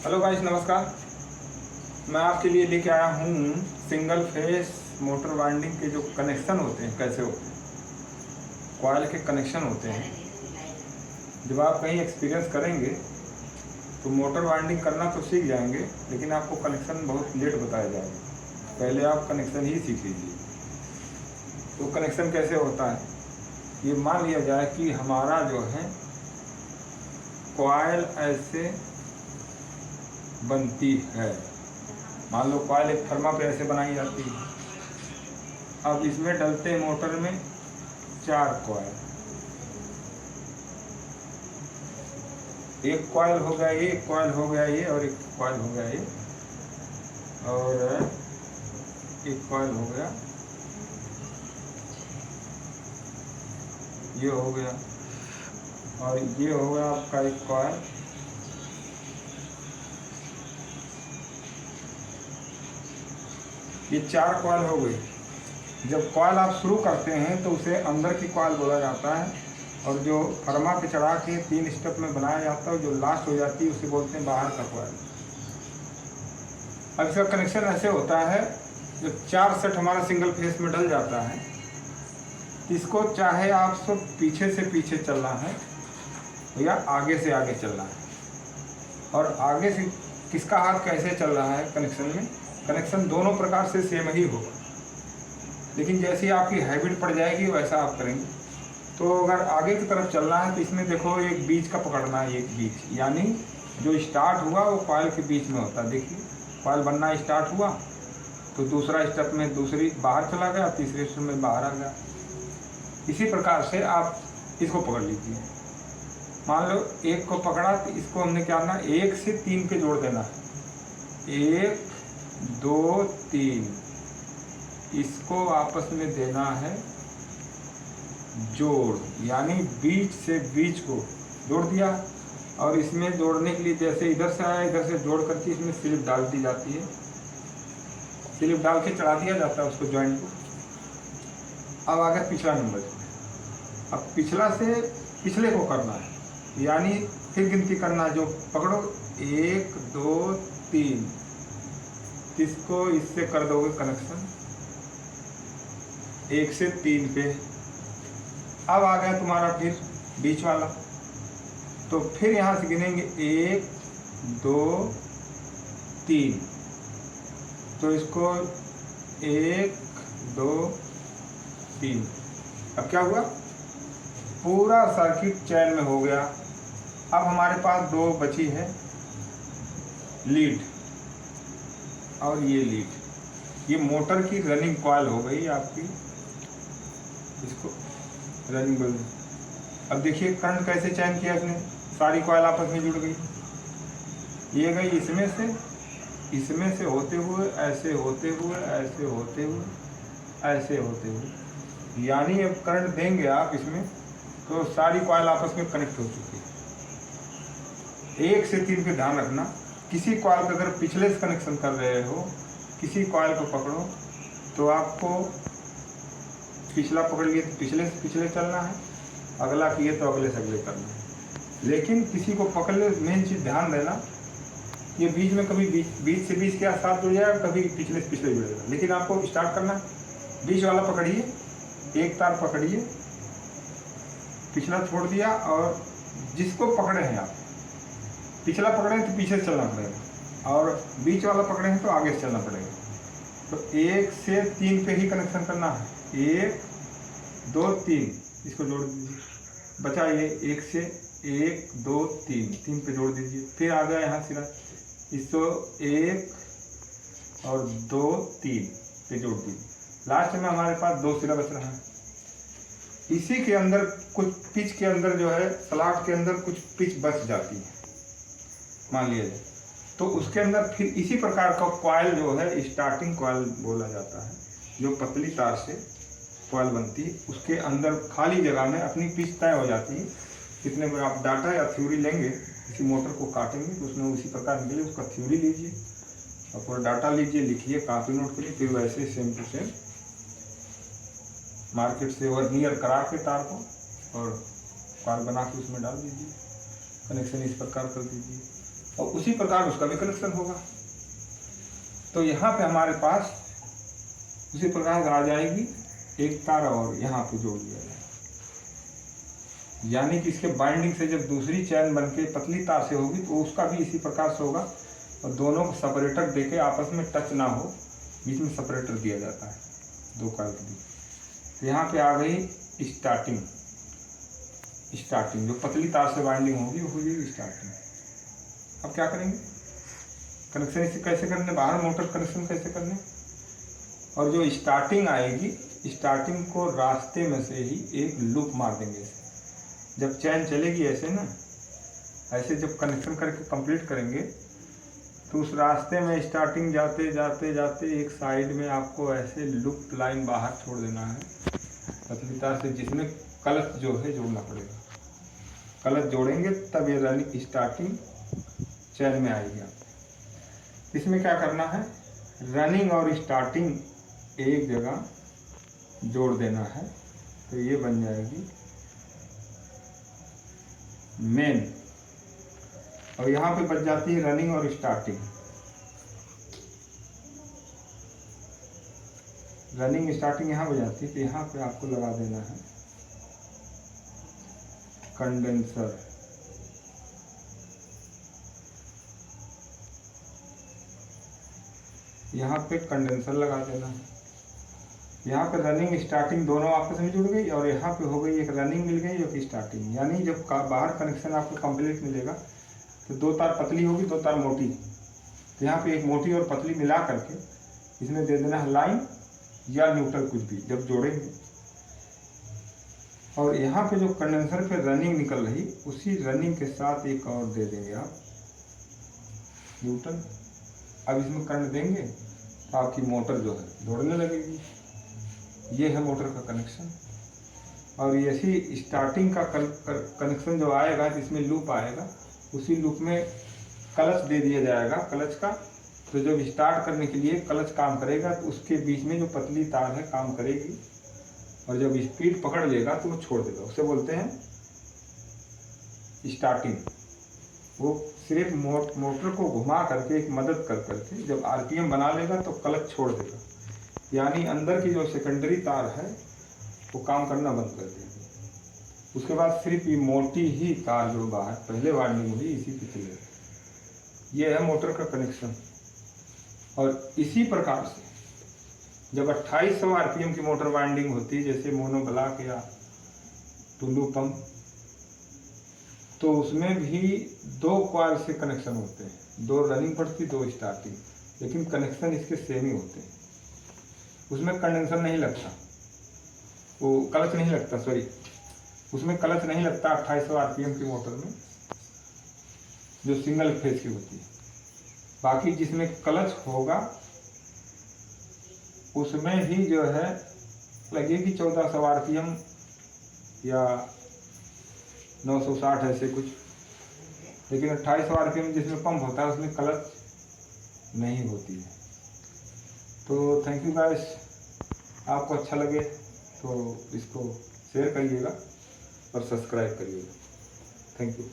Hello guys, नमस्कार। मैं आपके लिए लेके आया हूँ सिंगल फेस मोटर वाइंडिंग के जो कनेक्शन होते हैं कैसे होते हैं, कॉइल के कनेक्शन होते हैं। जब आप कहीं एक्सपीरियंस करेंगे तो मोटर वाइंडिंग करना तो सीख जाएंगे, लेकिन आपको कनेक्शन बहुत लेट बताया जाएगा। पहले आप कनेक्शन ही सीख लीजिए। तो कनेक्शन कैसे होता है, ये मान लिया जाए कि हमारा जो है कॉइल ऐसे बनती है। मान लो कॉइल एक फर्मा पे ऐसे बनाई जाती है। अब इसमें डलते हैं मोटर में 4 कॉइल। एक कॉइल हो गया ये, एक कॉइल हो गया ये, और एक कॉइल हो गया ये, और एक कॉइल हो गया ये, हो गया, और ये हो गया आपका एक कॉइल। ये 4 कॉइल हो गई। जब कॉइल आप शुरू करते हैं तो उसे अंदर की कॉइल बोला जाता है, और जो फर्मा पे चढ़ा के 3 स्टेप में बनाया जाता है, जो लास्ट हो जाती है उसे बोलते हैं बाहर का कॉइल। अब इसका कनेक्शन ऐसे होता है, जब 4 सेट हमारा सिंगल फेस में डल जाता है, इसको चाहे आपको पीछे से पीछे चलना है या आगे से आगे चलना है। और आगे से किसका हाथ कैसे चल रहा है कनेक्शन में, कनेक्शन दोनों प्रकार से सेम ही होगा, लेकिन जैसी आपकी हैबिट पड़ जाएगी वैसा आप करेंगे। तो अगर आगे की तरफ चलना है तो इसमें देखो एक बीच का पकड़ना है, एक बीच, यानी जो स्टार्ट हुआ वो कॉइल के बीच में होता है। देखिए कॉइल बनना स्टार्ट हुआ तो दूसरा स्टेप में दूसरी बाहर चला गया, तीसरे स्टेप में बाहर आ गया। इसी प्रकार से आप इसको पकड़ लीजिए। मान लो एक को पकड़ा तो इसको हमने क्या करना, 1 से 3 पे जोड़ देना है। 1 2 3, इसको आपस में देना है जोड़, यानी बीच से बीच को जोड़ दिया। और इसमें जोड़ने के लिए जैसे इधर से आया, इधर से जोड़ करके इसमें स्लिप डाल दी जाती है, स्लिप डाल के चढ़ा दिया जाता है उसको, जॉइंट को। अब आ गया पिछला नंबर। अब पिछला से पिछले को करना है, यानी फिर गिनती करना, जो पकड़ो 1 2 3, इसको इससे कर दोगे कनेक्शन 1 से 3 पे। अब आ गया तुम्हारा फिर बीच वाला, तो फिर यहाँ से गिनेंगे 1 2 3, तो इसको 1 2 3। अब क्या हुआ, पूरा सर्किट चैन में हो गया। अब हमारे पास 2 बची है, लीड और ये लीड। ये मोटर की रनिंग कॉइल हो गई आपकी, इसको रनिंग बोल। अब देखिए करंट कैसे चैन किया इसने, सारी कॉइल आपस में जुड़ गई। ये गई इसमें से होते हुए ऐसे होते हुए ऐसे होते हुए ऐसे होते हुए, यानी अब करंट देंगे आप इसमें तो सारी कॉइल आपस में कनेक्ट हो चुकी है। 1 से 3 पे ध्यान रखना, किसी कॉइल का अगर पिछले से कनेक्शन कर रहे हो, किसी कॉइल को पकड़ो तो आपको पिछला पकड़ लिए तो पिछले से पिछले चलना है, अगला किए तो अगले से अगले करना है। लेकिन किसी को पकड़ ले, मेन चीज़ ध्यान देना, ये बीच में कभी बीच से बीच के साथ जुड़ जाएगा, कभी पिछले से पिछले जुड़ेगा। लेकिन आपको स्टार्ट करना, बीच वाला पकड़िए, एक तार पकड़िए, पिछला छोड़ दिया, और जिसको पकड़े हैं आप, पिछला पकड़े हैं तो पीछे से चलना पड़ेगा, और बीच वाला पकड़े हैं तो आगे से चलना पड़ेगा। तो 1 से 3 पे ही कनेक्शन करना है, 1 2 3, इसको जोड़ दीजिए, बचा ये 1 से 1 2 3 पे जोड़ दीजिए। फिर आ गया यहाँ सिरा, इसको 1 और 2 3 पे जोड़ दीजिए। लास्ट में हमारे पास 2 सिरा बच रहा है। इसी के अंदर कुछ पिच के अंदर जो है, स्लॉट के अंदर कुछ पिच बच जाती है मान लिया जाए, तो उसके अंदर फिर इसी प्रकार का कॉइल जो है स्टार्टिंग कॉइल बोला जाता है, जो पतली तार से कॉइल बनती है। उसके अंदर खाली जगह में अपनी पिच तय हो जाती है। कितने में आप डाटा या थ्योरी लेंगे, किसी मोटर को काटेंगे तो उसमें उसी प्रकार निकले, उसका थ्योरी लीजिए और पूरा डाटा लीजिए, लिखिए, कॉपी नोट करिए, फिर वैसे सेम टू सेम मार्केट से वर्नियर करा के तार को और कॉइल बना के उसमें डाल दीजिए, कनेक्शन इस प्रकार कर दीजिए। और उसी प्रकार उसका भी कनेक्शन होगा। तो यहाँ पे हमारे पास उसी प्रकार आ जाएगी एक तार और यहाँ पे जोड़ दिया जाए, यानी कि इसके बाइंडिंग से जब दूसरी चैन बन के पतली तार से होगी तो उसका भी इसी प्रकार से होगा। और दोनों को सेपरेटर देके आपस में टच ना हो, बीच में सेपरेटर दिया जाता है दो कॉइल के बीच। तो यहाँ पे आ गई स्टार्टिंग जो पतली तार से बाइंडिंग होगी वो हो जाएगी स्टार्टिंग। अब क्या करेंगे, कनेक्शन इसे कैसे करने, बाहर मोटर कनेक्शन कैसे करने। और जो स्टार्टिंग आएगी, स्टार्टिंग को रास्ते में से ही एक लूप मार देंगे। जब चैन चलेगी ऐसे ना, ऐसे जब कनेक्शन करके कंप्लीट करेंगे तो उस रास्ते में स्टार्टिंग जाते जाते जाते एक साइड में आपको ऐसे लूप लाइन बाहर छोड़ देना है पतली तार से, जिसमें क्लच जो है जोड़ना पड़ेगा। क्लच जोड़ेंगे तब ये रनिंग स्टार्टिंग चैन में आएगी। आप इसमें क्या करना है, रनिंग और स्टार्टिंग एक जगह जोड़ देना है। तो ये बन जाएगी मेन, और यहाँ पे बच जाती है रनिंग और स्टार्टिंग। रनिंग स्टार्टिंग यहाँ बच जाती है, तो यहाँ पे आपको लगा देना है कंडेंसर। यहाँ पे कंडेंसर लगा देना है। यहाँ पे रनिंग स्टार्टिंग दोनों आपस में जुड़ गई, और यहाँ पे हो गई एक रनिंग मिल गई जो कि स्टार्टिंग। यानी जब बाहर कनेक्शन आपको कंप्लीट मिलेगा तो दो तार पतली होगी, दो तार मोटी। तो यहाँ पे एक मोटी और पतली मिला करके इसमें दे देना है लाइन या न्यूट्रल, कुछ भी जब जोड़ेंगे। और यहाँ पे जो कंडेंसर पे रनिंग निकल रही, उसी रनिंग के साथ एक और दे देंगे आप न्यूट्रल। अब इसमें करंट देंगे तो आपकी मोटर जो है दौड़ने लगेगी। ये है मोटर का कनेक्शन। और ऐसी स्टार्टिंग का कनेक्शन जो आएगा, जिसमें लूप आएगा, उसी लूप में क्लच दे दिया जाएगा क्लच का। तो जब स्टार्ट करने के लिए क्लच काम करेगा तो उसके बीच में जो पतली तार है काम करेगी, और जब स्पीड पकड़ लेगा तो वो छोड़ देगा। उसे बोलते हैं स्टार्टिंग। वो सिर्फ मोटर को घुमा करके एक मदद कर करके जब आरपीएम बना लेगा तो क्लच छोड़ देगा, यानी अंदर की जो सेकेंडरी तार है वो काम करना बंद कर देगी। उसके बाद सिर्फ ये मोटी ही तार जो बाहर पहले वाइंडिंग हुई इसी पे चलेगा। ये है मोटर का कनेक्शन। और इसी प्रकार से जब 2800 आरपीएम की मोटर वाइंडिंग होती है, जैसे मोनो ब्लॉक या टुल्लू पंप, तो उसमें भी दो कॉइल से कनेक्शन होते हैं, दो रनिंग पड़ती, दो स्टार्टिंग, लेकिन कनेक्शन इसके सेम ही होते हैं। उसमें कंडेंसर नहीं लगता, वो क्लच नहीं लगता, सॉरी, उसमें क्लच नहीं लगता 2800 आरपीएम की मोटर में, जो सिंगल फेज की होती है। बाकी जिसमें क्लच होगा उसमें ही जो है लगेगी 1400 आरपीएम या 960 ऐसे कुछ। लेकिन 2800 आरपीएम जिसमें पंप होता है उसमें क्लच नहीं होती है। तो थैंक यू गाइस, आपको अच्छा लगे तो इसको शेयर करिएगा और सब्सक्राइब करिएगा। Thank you.